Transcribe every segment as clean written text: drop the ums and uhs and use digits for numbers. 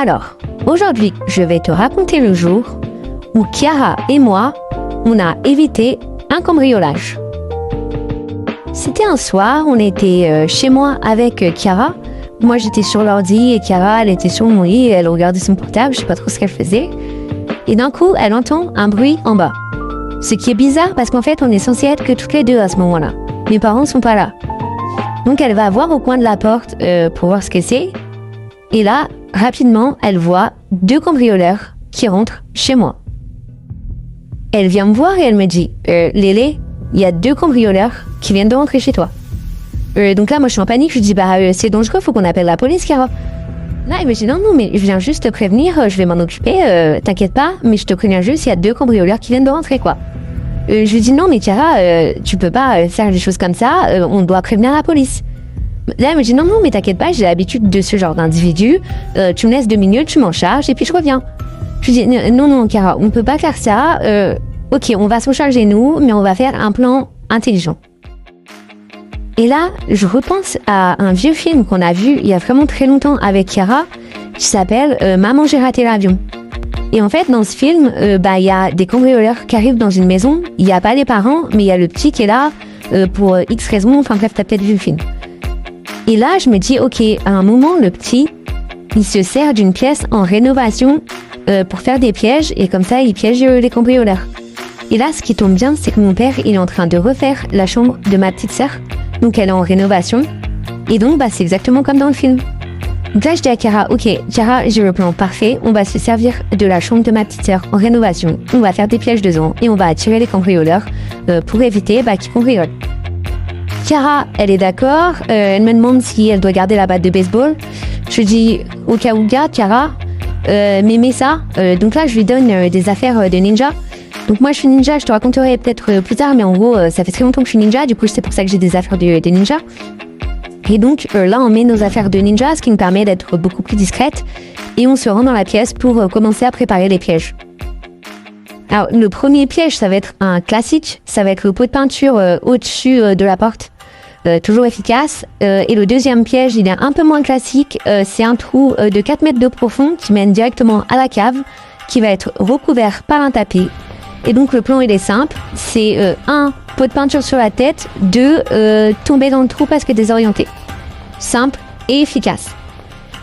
Alors, aujourd'hui, je vais te raconter le jour où Chiara et moi, on a évité un cambriolage. C'était un soir, on était chez moi avec Chiara. Moi, j'étais sur l'ordi et Chiara, elle était sur mon lit et elle regardait son portable, je sais pas trop ce qu'elle faisait. Et d'un coup, elle entend un bruit en bas. Ce qui est bizarre parce qu'en fait, on est censé être que toutes les deux à ce moment-là. Mes parents sont pas là. Donc, elle va voir au coin de la porte pour voir ce que c'est. Et là, rapidement, elle voit 2 cambrioleurs qui rentrent chez moi. Elle vient me voir et elle me dit « Lélé, il y a 2 cambrioleurs qui viennent de rentrer chez toi. » Donc là, moi, je suis en panique. Je dis « c'est dangereux, faut qu'on appelle la police, Chiara. » Là, elle me dit « Non, mais je viens juste te prévenir, je vais m'en occuper, t'inquiète pas, mais je te préviens juste, il y a 2 cambrioleurs qui viennent de rentrer, quoi. » Je lui dis « Non, mais Chiara, tu peux pas faire des choses comme ça, on doit prévenir la police. » Là, elle me dit « Non, mais t'inquiète pas, j'ai l'habitude de ce genre d'individu, tu me laisses 2 minutes, je m'en charge et puis je reviens. » Je lui dis « Non, Chiara, on peut pas faire ça, ok, on va s'en charger nous, mais on va faire un plan intelligent. » Et là, je repense à un vieux film qu'on a vu il y a vraiment très longtemps avec Chiara, qui s'appelle « Maman, j'ai raté l'avion ». Et en fait, dans ce film, il y a des cambrioleurs qui arrivent dans une maison, il n'y a pas les parents, mais il y a le petit qui est là pour X raisons, enfin bref, t'as peut-être vu le film. Et là, je me dis, ok, à un moment, le petit, il se sert d'une pièce en rénovation pour faire des pièges, et comme ça, il piège les cambrioleurs. Et là, ce qui tombe bien, c'est que mon père, il est en train de refaire la chambre de ma petite sœur, donc elle est en rénovation, et donc c'est exactement comme dans le film. Donc là, je dis à Chiara, ok, Chiara, j'ai le plan parfait, on va se servir de la chambre de ma petite sœur en rénovation, on va faire des pièges dedans, et on va attirer les cambrioleurs pour éviter qu'ils cambriolent. Chiara, elle est d'accord, elle me demande si elle doit garder la batte de baseball. Je dis, au cas où, Chiara, mais ça. Donc là, je lui donne des affaires de ninja. Donc moi, je suis ninja, je te raconterai peut-être plus tard, mais en gros, ça fait très longtemps que je suis ninja, du coup, c'est pour ça que j'ai des affaires de ninja. Et donc là, on met nos affaires de ninja, ce qui nous permet d'être beaucoup plus discrète, et on se rend dans la pièce pour commencer à préparer les pièges. Alors, le premier piège, ça va être un classique, ça va être le pot de peinture au-dessus de la porte. Toujours efficace. Et le deuxième piège, il est un peu moins classique. C'est un trou de 4 mètres de profond qui mène directement à la cave, qui va être recouvert par un tapis. Et donc le plan, il est simple. C'est 1, pot de peinture sur la tête. 2, tomber dans le trou parce que désorienté. Simple et efficace.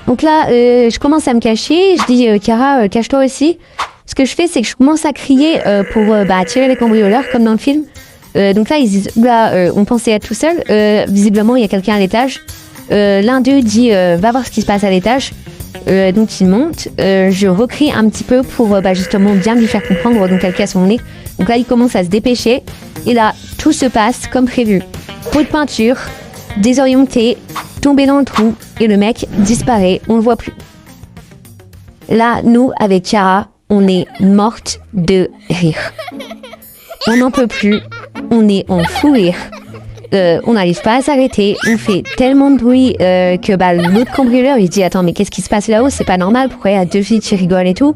Donc là, je commence à me cacher. Je dis, Chiara, cache-toi aussi. Ce que je fais, c'est que je commence à crier pour attirer les cambrioleurs, comme dans le film. Donc là, ils disent, on pensait être tout seul. Visiblement, il y a quelqu'un à l'étage. L'un d'eux dit, va voir ce qui se passe à l'étage. Donc il monte. Je recrie un petit peu pour justement bien lui faire comprendre dans quel cas on est. Donc là, il commence à se dépêcher. Et là, tout se passe comme prévu. Pot de peinture, désorienté, tombé dans le trou. Et le mec disparaît. On le voit plus. Là, nous, avec Chiara, on est morte de rire. On n'en peut plus. On est en fou rire. On n'arrive pas à s'arrêter. On fait tellement de bruit que l'autre cambrioleur, il dit « Attends, mais qu'est-ce qui se passe là-haut? C'est pas normal. Pourquoi il y a 2 filles qui rigolent et tout ?»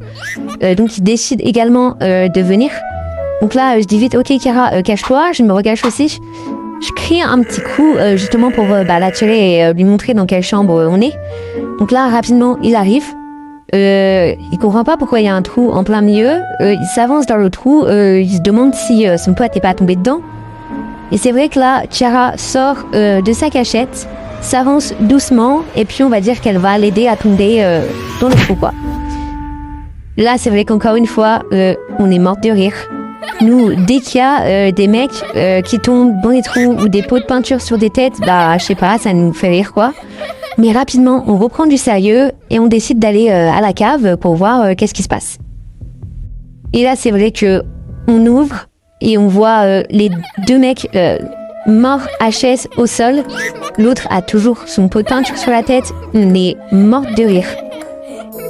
Donc, il décide également de venir. Donc là, je dis vite « Ok, Chiara, cache-toi. » Je me recache aussi. Je crie un petit coup justement pour l'attirer et lui montrer dans quelle chambre on est. Donc là, rapidement, il arrive. Il comprend pas pourquoi il y a un trou en plein milieu. Il s'avance dans le trou. Il se demande si son pote n'est pas tombé dedans. Et c'est vrai que là, Chiara sort de sa cachette, s'avance doucement, et puis on va dire qu'elle va l'aider à tomber dans le trou, quoi. Là, c'est vrai qu'encore une fois, on est morte de rire. Nous, dès qu'il y a des mecs qui tombent dans les trous ou des pots de peinture sur des têtes, je sais pas, ça nous fait rire, quoi. Mais rapidement, on reprend du sérieux et on décide d'aller à la cave pour voir qu'est-ce qui se passe. Et là, c'est vrai que on ouvre et on voit les 2 mecs morts HS au sol. L'autre a toujours son pot de peinture sur la tête. On est morte de rire.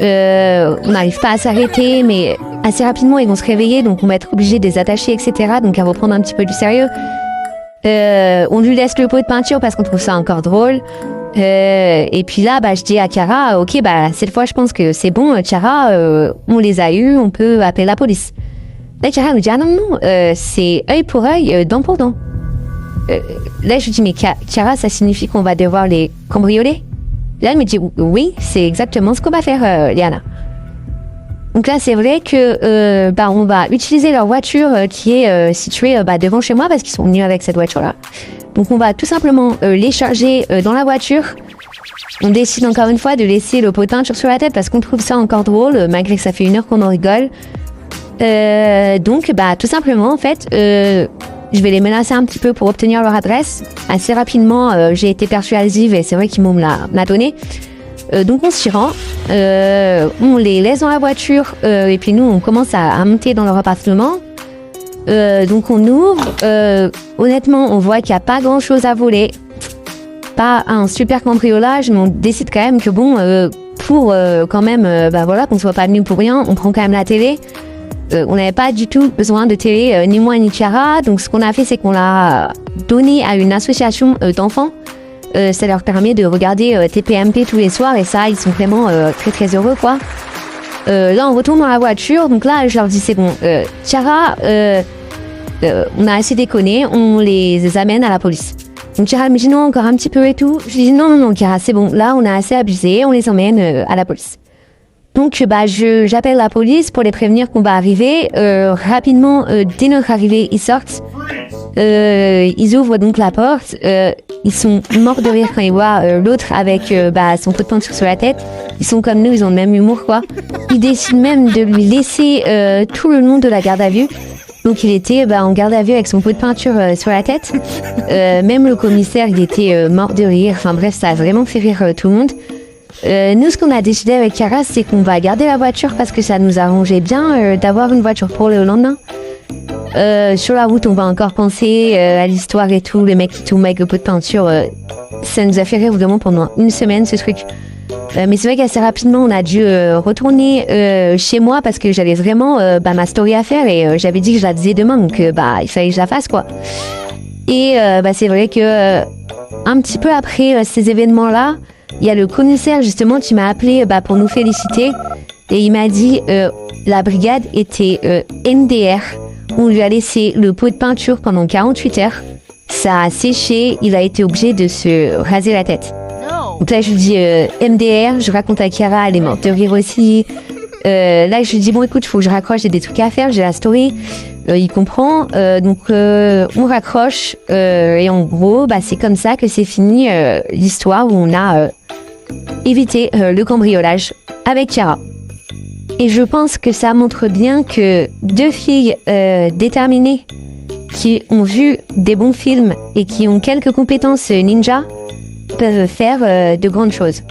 On n'arrive pas à s'arrêter, mais assez rapidement, ils vont se réveiller, donc on va être obligé de les attacher, etc. Donc à reprendre un petit peu du sérieux. On lui laisse le pot de peinture parce qu'on trouve ça encore drôle. Et puis là, je dis à Chiara, ok, cette fois, je pense que c'est bon, Chiara, on les a eus, on peut appeler la police. Là, Chiara nous dit, ah non, c'est œil pour œil, dent pour dent. Là, je lui dis, mais Chiara, ça signifie qu'on va devoir les cambrioler? Là, elle me dit oui, c'est exactement ce qu'on va faire, Liana. Donc là, c'est vrai que on va utiliser leur voiture qui est située devant chez moi parce qu'ils sont venus avec cette voiture-là. Donc on va tout simplement les charger dans la voiture. On décide encore une fois de laisser le pot de peinture sur la tête parce qu'on trouve ça encore drôle, malgré que ça fait 1 heure qu'on en rigole. Donc tout simplement, en fait, je vais les menacer un petit peu pour obtenir leur adresse. Assez rapidement, j'ai été persuasive et c'est vrai qu'ils m'ont l'a donné. Donc on s'y rend, on les laisse dans la voiture et puis nous on commence à monter dans leur appartement. Donc on ouvre, honnêtement on voit qu'il n'y a pas grand chose à voler, pas un super cambriolage, mais on décide quand même que bon, pour quand même qu'on soit pas venu pour rien, on prend quand même la télé. On n'avait pas du tout besoin de télé, ni moi ni Chiara, donc ce qu'on a fait c'est qu'on l'a donné à une association d'enfants. Ça leur permet de regarder TPMP tous les soirs et ça, ils sont vraiment très très heureux quoi. Là, on retourne dans la voiture, donc là, je leur dis c'est bon, Chiara, on a assez déconné, on les amène à la police. Donc Chiara me dit non, encore un petit peu et tout. Je lui dis non, Chiara, c'est bon, là, on a assez abusé, on les emmène à la police. Donc j'appelle la police pour les prévenir qu'on va arriver. Rapidement, dès notre arrivée, ils sortent. Ils ouvrent donc la porte. Ils sont morts de rire quand ils voient l'autre avec son pot de peinture sur la tête. Ils sont comme nous, ils ont le même humour quoi. Ils décident même de lui laisser tout le long de la garde à vue. Donc il était en garde à vue avec son pot de peinture sur la tête. Même le commissaire, il était mort de rire. Enfin bref, ça a vraiment fait rire tout le monde. Nous, ce qu'on a décidé avec Chiara, c'est qu'on va garder la voiture parce que ça nous arrangeait bien d'avoir une voiture pour le lendemain. Sur la route, on va encore penser à l'histoire et tout, le mec qui tombe avec le pot de peinture. Ça nous a fait rire vraiment pendant 1 semaine, ce truc. Mais c'est vrai qu'assez rapidement, on a dû retourner chez moi parce que j'avais vraiment ma story à faire et j'avais dit que je la disais demain, donc il fallait que je la fasse, quoi. Et c'est vrai que un petit peu après ces événements-là, il y a le commissaire justement qui m'a appelé pour nous féliciter et il m'a dit la brigade était NDR. On lui a laissé le pot de peinture pendant 48 heures. Ça a séché, il a été obligé de se raser la tête. Donc là je lui dis MDR, je raconte à Chiara, elle est morte de rire aussi. Là je lui dis bon écoute, il faut que je raccroche, j'ai des trucs à faire, j'ai la story. Il comprend, donc on raccroche et en gros c'est comme ça que c'est fini l'histoire où on a évité le cambriolage avec Chiara. Et je pense que ça montre bien que 2 filles déterminées qui ont vu des bons films et qui ont quelques compétences ninja peuvent faire de grandes choses.